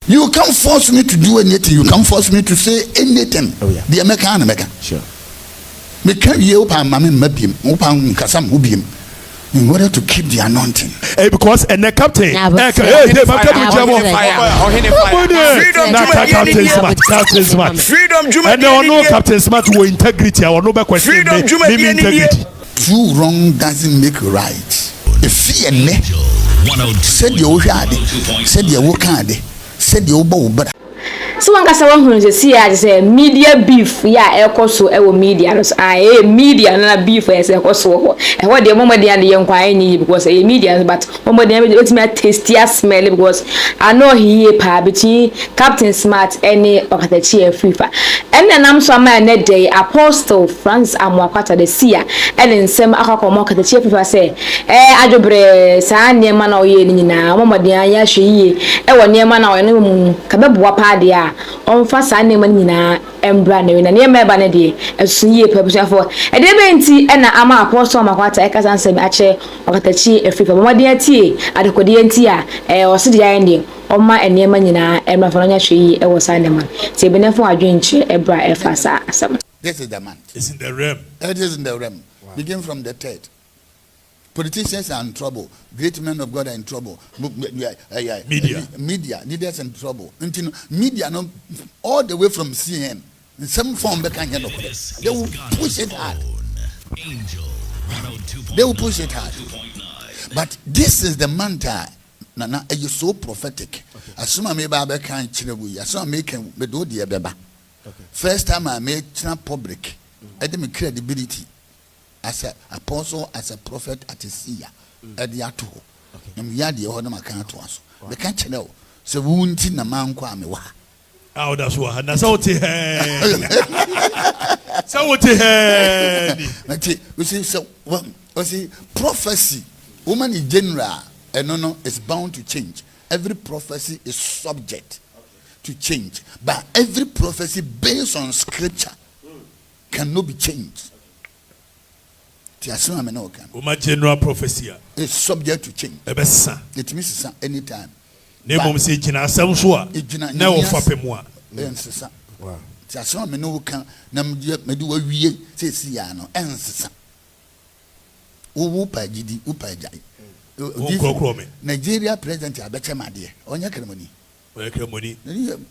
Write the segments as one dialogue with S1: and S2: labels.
S1: You can't force me to do anything. You can't force me to say anything.
S2: Oh yeah.
S1: The American.
S2: Sure.
S1: Me can you open my mabim, open kasam ubim. In order to keep the anointing.
S2: Because and the captain. Freedom. And there are no captain smart with integrity. Or no back question. Integrity.
S1: True wrong doesn't make right. If you said you said you wokade, said you but.
S3: So one kasa one who say media beef ya ekoso e wo media no media na beef e ekoso e what the mama dey and the nkwan ni because e media but mama dey let me tasty smell because I know he pa between Captain Smart any Okatakyie Afrifa and then am so man na day Apostle France Amoako Atta the seer and nsem akakọ Okatakyie Afrifa say adwobre saa niema na oye ni nyina mama dey anya hwe yie e wo niema na oye no kabeboa pa de on fa sa nema nyina embra na na nema eba na de esunye pebusuafo e de benti e na ama Apostle Amoako Atta e kasa nsem ache Okatakyie Afrifa mama de atie adekode enti a o se de ayen de oma enema nyina embra fa no nya hwe yi e wo sa nema se benefo adwenche ebra e fa sa asem.
S1: This is the man.
S2: It's in the realm.
S1: It is in the realm. Wow. Begin from the third. Politicians are in trouble. Great men of God are in trouble. Media leaders in trouble. Media, no, all the way from CNN, in some form, they will push it hard. They will push it hard. But this is the mantra. Nana, you so prophetic. As soon as I make can chill, as soon as I make do the beba. First time I made public, I didn't credibility. As an apostle, as a prophet, as a seer, at the ato. And we are the order my can't to us. We can't know. So we won't in a man kwame wa.
S2: Oh, that's what. That's all. So what?
S1: We say so. We see prophecy. Woman in general, and no, is bound to change. Every prophecy is subject to change, but every prophecy based on scripture cannot be changed.
S2: General prophecy
S1: is subject to change. It means anytime.
S2: Never say Jina Samsua. Never Fapemua.
S1: Wow. Tassom no can Namedu a ye say Siano and Sissa. Upa Gidi Upa Jai. Nigeria president Abechama dear on your ceremony.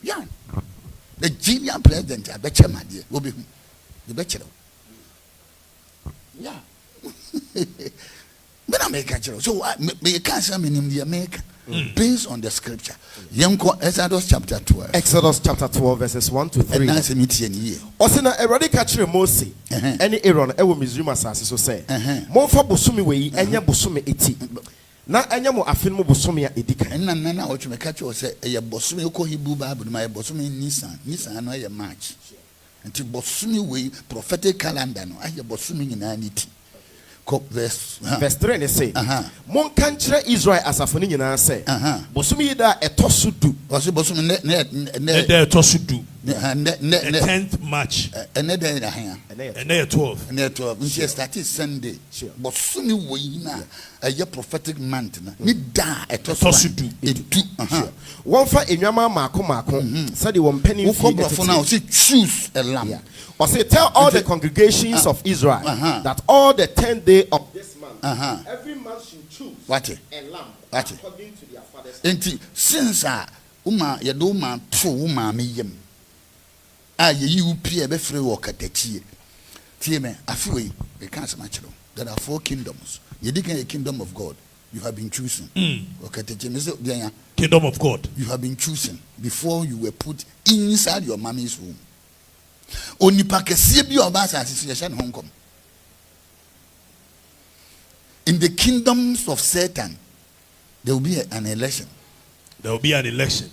S1: Yeah. The Nigerian president Abechama dear will be the bachelor. Yeah. But I make a so you can't say in the American based on the scripture. Exodus chapter 12.
S2: Exodus chapter 12 verses 1 to 3.
S1: And nice meeting here.
S2: Osina erade catch Moses. Any Aaron ewo Misraim asase so say. Mo fa bosumi we enya bosumi eti. Na enya mo afin mo bosumi ya edika.
S1: Na o twe catch o say e bosumi ko Hebrew Bible ma e bosumi Nisan no e March. Nti bosumi we prophetic calendar no aye bosumi nyina niti. Verse
S2: 3 and say, Mon country Israel as a funny nyina say, bosumi da etosudu.
S1: Bosumi ne
S2: etosudu. 10th March.
S1: And then
S2: 12.
S1: And 12. She started Sunday. Bosumi we na a prophetic month na. Ni da etosudu.
S2: One for enyama mako. Said the one penny
S1: for now. Say choose a lamb.
S2: Or say tell all the congregations of Israel that all the 10th day of this month, every month should choose a lamb according to their father's
S1: house. Since yadoma true yem. You peer be free Okatakyie. Tieme afiwe we can't match them. There are 4 kingdoms. You dig a kingdom of God. You have been chosen. Okatakyie
S2: kingdom of God.
S1: You have been chosen before you were put inside your mommy's womb. Onipa kese bi oba asase ye hye Hong Kong. In the kingdoms of Satan there will be an election.
S2: There will be an election.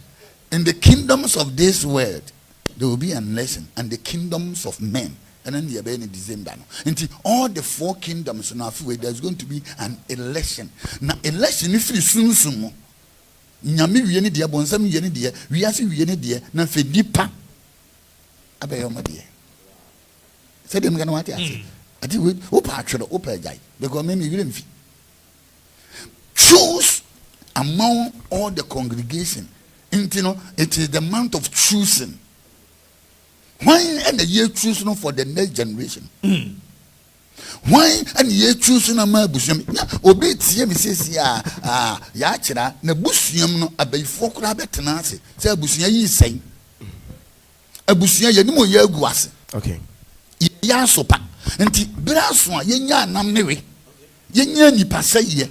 S1: In the kingdoms of this world there will be an election, and the kingdoms of men, and then there will be in December. Until all the 4 kingdoms now there's going to be an election. Now election if you soon nyame wiene dia bonsam wiene dia wiase wiene dia na fe dipa abeyomade say dem gana what ati ati we opa atwere opa jai because me will choose among all the congregation It is the month of choosing. Why and the year choosing for the next generation? Why and ye choosing a mabusium? Obey me says, Yachira, Nabusium, a bay for crabetanasi, say Busia ye say. A Busia Yanimo Yaguas.
S2: Okay.
S1: Yasopa, and Braswa, Yenya Namiri, Yenya Nipa say ye,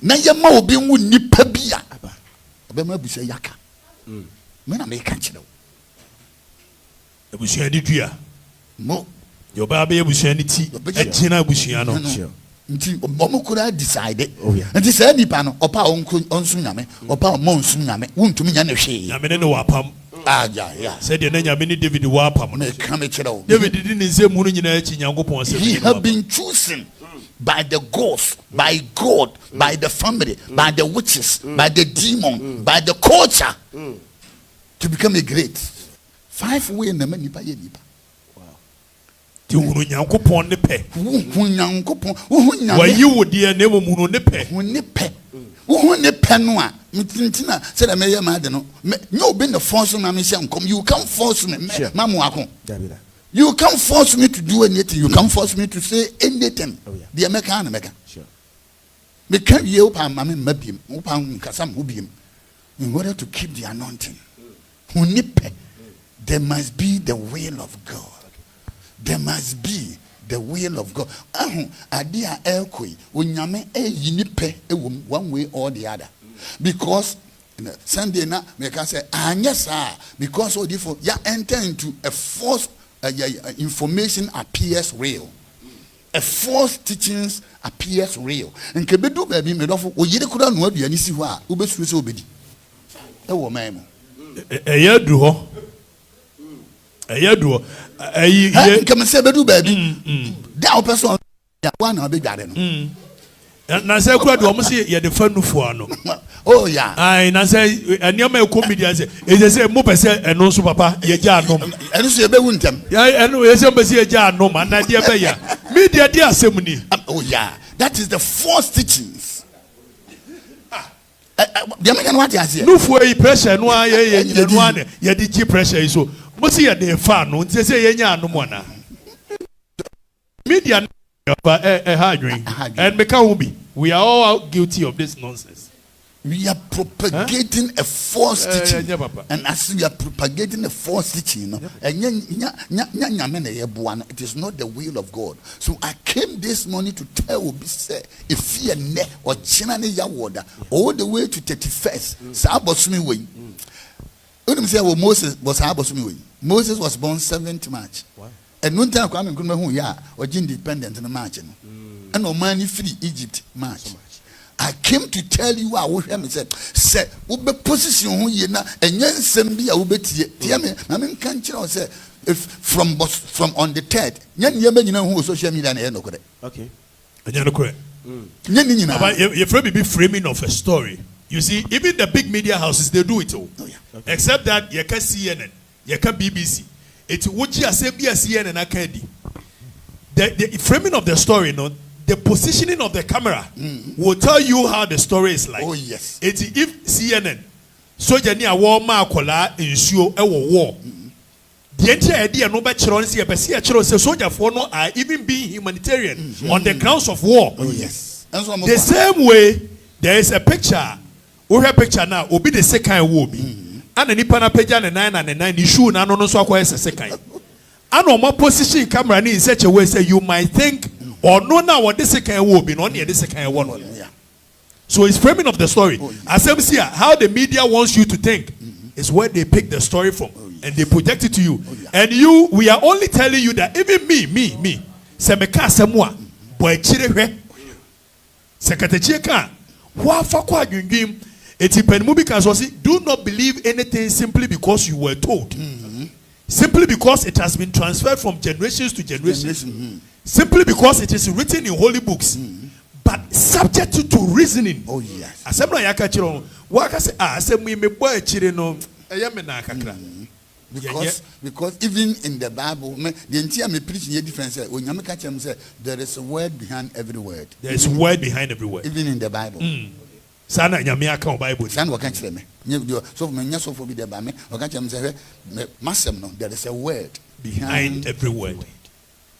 S1: Nayamo being would nipabia. Ababusia Yaka. Men I may catch you.
S4: A Busia did you?
S1: Mo.
S4: Your baby Busianity, a Gina Busiano.
S1: Momo could I decide?
S2: Oh, yeah.
S1: And this any panel, or power on Suname, or power Monsuname, won't to me and a shade.
S4: I mean, no wapam.
S1: Ah, yeah.
S4: Said your name, many David Wapam.
S1: Come at all.
S4: David didn't say Munin in Yango Ponce.
S1: He have been chosen by the ghost, by God, by the family, by the witches, by the demon, by the culture to become a great. 5 way in the many by nipa.
S4: Yanko Nepe.
S1: Why
S4: you would dear never Muno Nepe?
S1: Who ne penwa Mitintina said I may madano. No been the force on me come. You can't force me, Mamuako. You can't force me to do anything. You can't force me to say anything. The American. Sure. Me can't you upon Mammy Mabim, upon Kasam Ubim, in order to keep the anointing. Who nipe, there must be the will of God. There must be the will of God. Adia elkoi unyame yinipe one way or the other. Because Sunday na me can say yes because so therefore ya enter into a false information appears real. A false teachings appears real. And kebedu baby me dofo oyire kura no aduani si ho a obesu se obedi. E wo man mo.
S4: Eyadu ho. Eyadu.
S1: Come say bedu baby. That person ya one na be dware no.
S4: Na say kura do mo say ye de fanu fo ano.
S1: Oh yeah.
S4: Ai na say enioma e comedian say e say mo pese eno so papa ye ja anom.
S1: Eno so ye be wuntem.
S4: Ya eno ye say pese ye ja anom na de be ya. Media de asem ni.
S1: Oh yeah. That is the false teachings. The American what you say?
S4: No for pressure no ye no ane ye di chi pressure so. Mo say ye de fa no nti say ye nya anom na. Media and we are all guilty of this nonsense.
S1: We are propagating a false teaching, and as we are propagating a false teaching, it is not the will of God. So I came this morning to tell you, if you ne or chinane yawoda all the way to 31st, Sabosumi way. Moses was Sabosumi way. Moses was born 7th March. And no time coming, or independent in the March, and no money free Egypt March. I came to tell you, I wish him said, say, Ube position who ye na, and yen sembi a ubeti, I mean, can't you say, if from on the 3rd, yen yemen who social media and no correct.
S4: Okay. And you're correct. You're probably be framing of a story. You see, even the big media houses, they do it all. Oh, yeah. Okay. Except that you can CNN, you can BBC. It's what you say, CNN and Akadi. The framing of the story, the positioning of the camera will tell you how the story is like.
S1: Oh, yes.
S4: It's if CNN, soldier near war, Marcola, ensure a war. The entire idea, no better on see soldier for no are even being humanitarian on the grounds of war.
S1: Oh, yes.
S4: The same way, there is a picture. We have a picture now, will be the second war. And any pana page and 9 and 9 issue na no so akwa second. And on my position camera in such a way say you might think or no now what this second will be not near this second one. Yeah. So it's framing of the story. As I see how the media wants you to think is where they pick the story from and they project it to you. And we are only telling you that even me semeka semwa boy chire sekatachi ka wa fa kwa dwindwim. Do not believe anything simply because you were told. Simply because it has been transferred from generations to generations. Simply because it is written in holy books. But subject to reasoning.
S1: Oh yes. Because even in the Bible, the entire me preaching a different say. When you say there is a word behind every word.
S4: There is a word behind every word.
S1: Even in the Bible.
S4: Sana nyame aka Bible.
S1: San what can't me. So when you so for be there by me, or can't you say, Massam, no, there is a word
S4: Behind every word.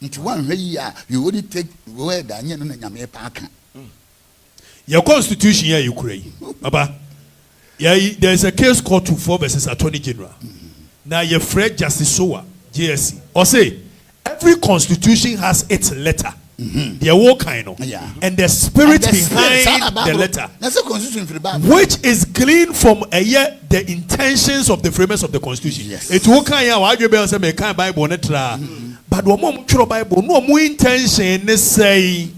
S1: Into one way, you would take word and you know, Yame Parker.
S4: Your constitution here, Ukraine. Baba, yeah, there's a case called 2-4 versus Attorney General. Now, your Fred Justice Soa, JSC, or say, every constitution has its letter. They are all kind of, and the spirit behind the letter,
S1: that's a constitution for the Bible,
S4: which is gleaned from the intentions of the framers of the constitution.
S1: Yes.
S4: It's all kind of what you say me kind Bible netra, but what more true Bible no more intention ne say.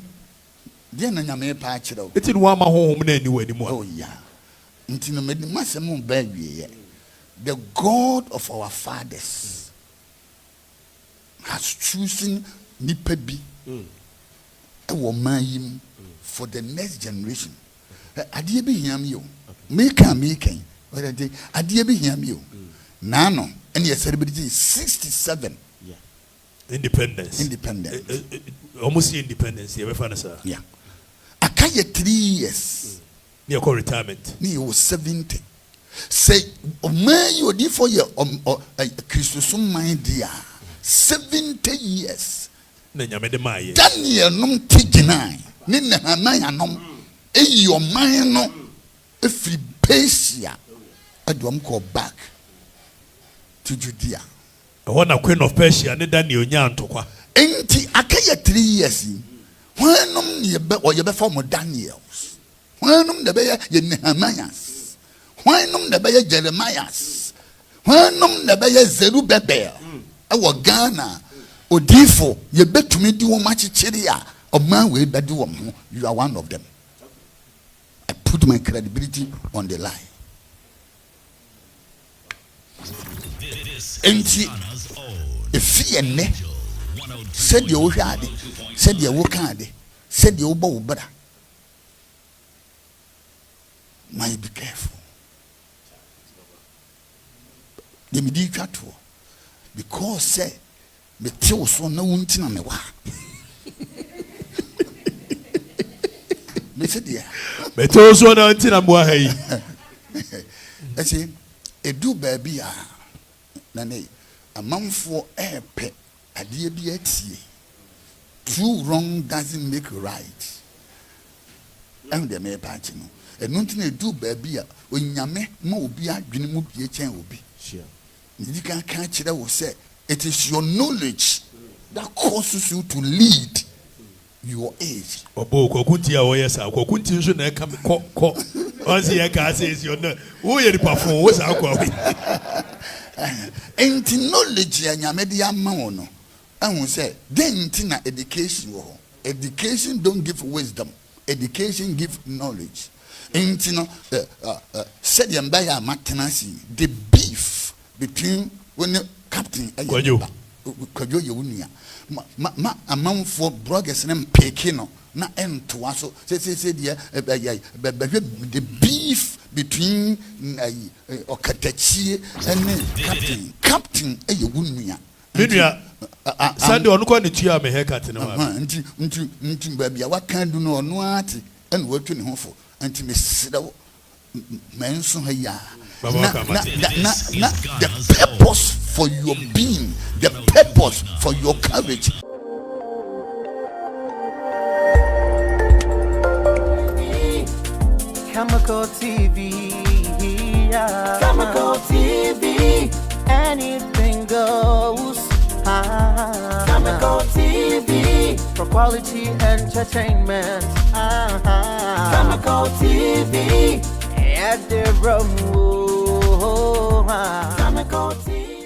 S1: Then na nyame pa akira.
S4: It's in one my home anywhere anymore.
S1: Oh yeah. Until no me masem baby. The God of our fathers has chosen nipa bi. For the next generation. Adie be hiam yo. Make what I did. Adie be hiam yo. Nano. And your celebrity is 67.
S4: Yeah. Independence. Almost independence.
S1: Yeah. Akaya 3 years.
S4: Near retirement.
S1: Ni was 70. Say, man, you did for your Christus mind dear. 70 years. Daniel num tigina nina hanaya nom eyi oman no efri Persia adom go back to Judea.
S4: One queen of Persia ne Daniel nya ntokwa
S1: Enti akaya 3 years whenum ye be or ye be form Daniels whenum de be ye Nehemiahs whenum de be ye Jeremiahs whenum de be ye Zerubbabel e Ghana Odifo, you bet to me do much cheria of man way better one. You are one of them. I put my credibility on the line. And see, if he and me said you had said you work hard, said you bow better. Might be careful. Let me do that because say. Me tell so no untina me wa. Me said yeah.
S4: Me tell so no untina mo ha yi.
S1: I say e do baby a na ne amanfo epe ade bi atie. Too wrong doesn't make right. And the me party no. E no ntina e do baby a onyame ma obi adwene mu bie chen obi.
S2: Sure.
S1: Ni kan kan kire wo say it is your knowledge that causes you to lead your age.
S4: Obo kokunti a woyɛ sa kokunti nso na ɛka ko once ye ka say is your no wo yɛ perform wo sa akwa we.
S1: Enti knowledge ya nyame de ama wo no ehun say den nti na education wo. Education don't give wisdom, education give knowledge. Enti no said yamba ya matenasi the beef between when Captain
S4: Kwajo
S1: ye wunia ma amanfo bloggers nem pekino na entoa so say the beef between Okatakyie and Captain ye wunia
S4: menua Sunday onu kwa ne tua me haircut na wa
S1: nti ba bia wa kan du no onu ate en watu ne hofo nti me sedawo menso ha ya the purpose for your being, the purpose for your courage.
S5: Amoako TV, Amoako TV, anything goes. Amoako TV, for quality entertainment. Amoako TV, at the room. Amoako TV.